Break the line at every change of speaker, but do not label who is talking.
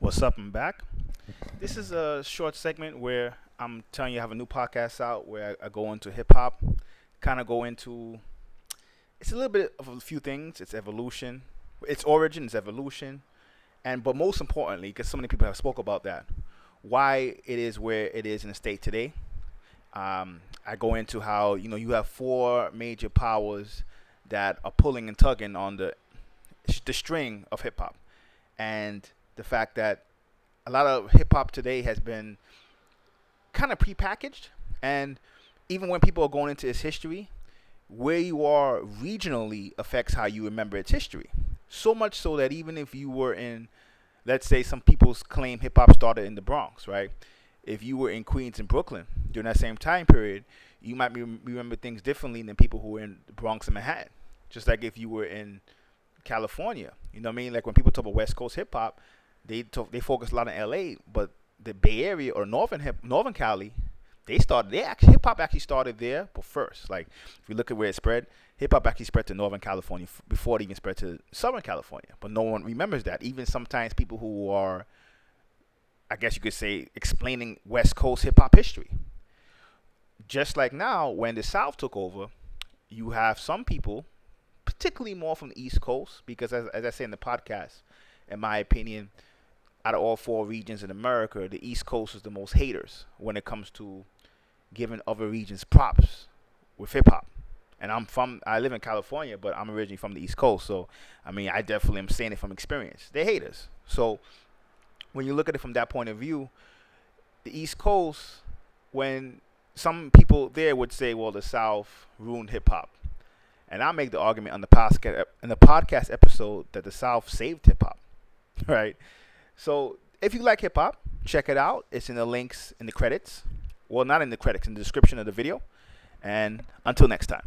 What's up? I'm back. This is a short segment where I'm telling you I have a new podcast out where I go into hip hop, kind of go into it's a little bit of a few things. Its evolution, its origin, its evolution, and but most importantly, because so many people have spoke about that, why it is where it is in the state today. I go into how you have four major powers that are pulling and tugging on the string of hip hop, and the fact that a lot of hip hop today has been kind of prepackaged, and even when people are going into its history, where you are regionally affects how you remember its history. So much so that even if you were in, let's say, some people claim hip hop started in the Bronx, right? If you were in Queens and Brooklyn during that same time period, you might remember things differently than people who were in the Bronx and Manhattan. Just like if you were in California, you know what I mean? Like when people talk about West Coast hip hop, they focus a lot on L.A., but the Bay Area or Northern Cali, they actually hip hop actually started there, but first, like if you look at where it spread, hip hop actually spread to Northern California before it even spread to Southern California. But no one remembers that. Even sometimes people who are, I guess you could say, explaining West Coast hip hop history. Just like now, when the South took over, you have some people, particularly more from the East Coast, because as I say in the podcast, in my opinion, out of all four regions in America, the East Coast is the most haters when it comes to giving other regions props with hip hop. And I live in California, but I'm originally from the East Coast, so I mean, I definitely am saying it from experience. They're haters. So when you look at it from that point of view, the East Coast, when some people there would say, well, the South ruined hip hop. And I make the argument on the podcast episode that the South saved hip hop, right? So if you like hip hop, check it out. It's in the links in the credits. Well, not in the credits, in the description of the video. And until next time.